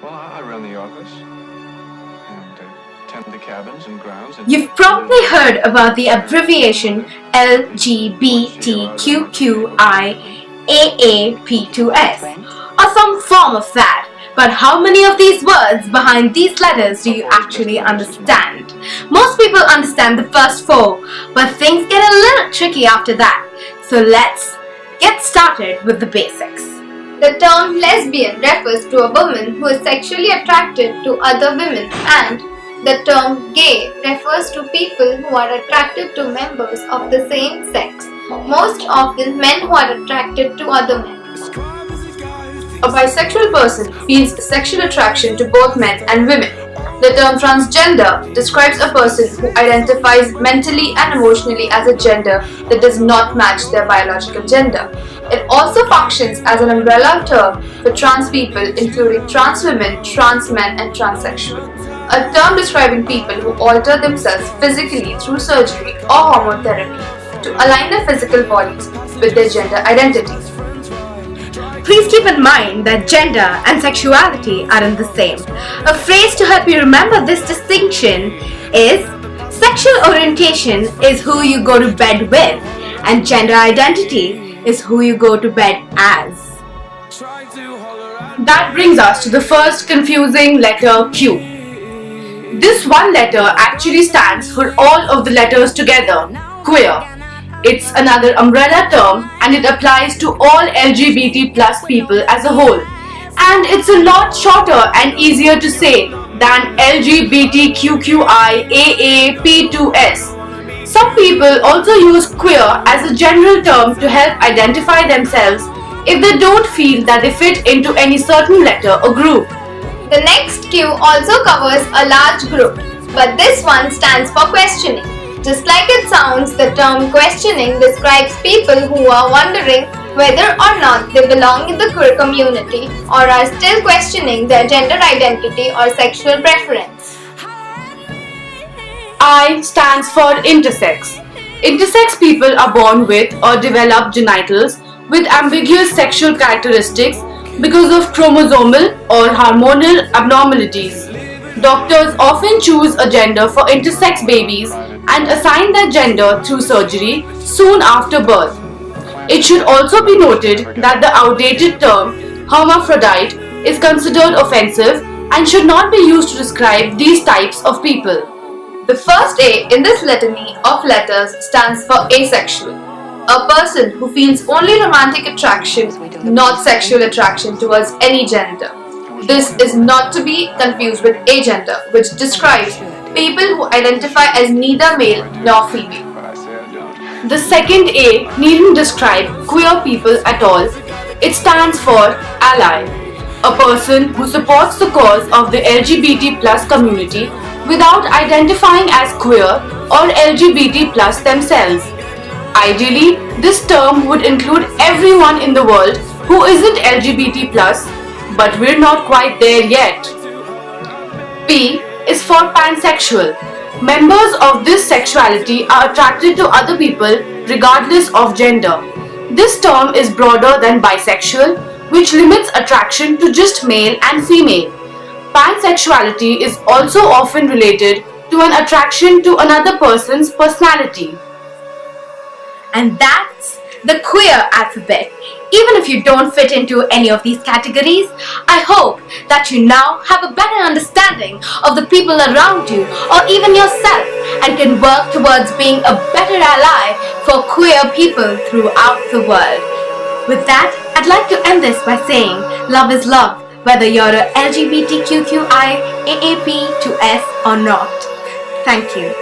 Well, I run the office and tend the cabins and grounds. And You've probably heard about the abbreviation LGBTQIAAP2S or some form of that. But how many of these words behind these letters do you actually understand? Most people understand the first four, but things get a little tricky after that. So let's get started with the basics. The term lesbian refers to a woman who is sexually attracted to other women, and the term gay refers to people who are attracted to members of the same sex, most often men who are attracted to other men. A bisexual person feels sexual attraction to both men and women. The term transgender describes a person who identifies mentally and emotionally as a gender that does not match their biological gender. It also functions as an umbrella term for trans people, including trans women, trans men, and transsexual. A term describing people who alter themselves physically through surgery or hormone therapy to align their physical bodies with their gender identity. Please keep in mind that gender and sexuality aren't the same. A phrase to help you remember this distinction is sexual orientation is who you go to bed with, and gender identity is who you go to bed as. That brings us to the first confusing letter Q. This one letter actually stands for all of the letters together, queer. It's another umbrella term and it applies to all LGBT plus people as a whole. And it's a lot shorter and easier to say than LGBTQIAAP2S. Some people also use queer as a general term to help identify themselves if they don't feel that they fit into any certain letter or group. The next Q also covers a large group, but this one stands for questioning. Just like it sounds, the term questioning describes people who are wondering whether or not they belong in the queer community or are still questioning their gender identity or sexual preference. I stands for intersex. Intersex people are born with or develop genitals with ambiguous sexual characteristics because of chromosomal or hormonal abnormalities. Doctors often choose a gender for intersex babies and assign that gender through surgery soon after birth. It should also be noted that the outdated term hermaphrodite is considered offensive and should not be used to describe these types of people. The first A in this litany of letters stands for asexual, a person who feels only romantic attraction, not sexual attraction towards any gender. This is not to be confused with agender, which describes people who identify as neither male nor female. The second A needn't describe queer people at all. It stands for ally, a person who supports the cause of the LGBT plus community without identifying as queer or LGBT plus themselves. Ideally, this term would include everyone in the world who isn't LGBT plus, but we're not quite there yet. P is for pansexual. Members of this sexuality are attracted to other people regardless of gender. This term is broader than bisexual, which limits attraction to just male and female. Pansexuality is also often related to an attraction to another person's personality. And that's the queer alphabet. Even if you don't fit into any of these categories, I hope that you now have a better understanding of the people around you or even yourself and can work towards being a better ally for queer people throughout the world. With that, I'd like to end this by saying love is love, whether you're a LGBTQIAAP2S or not. Thank you.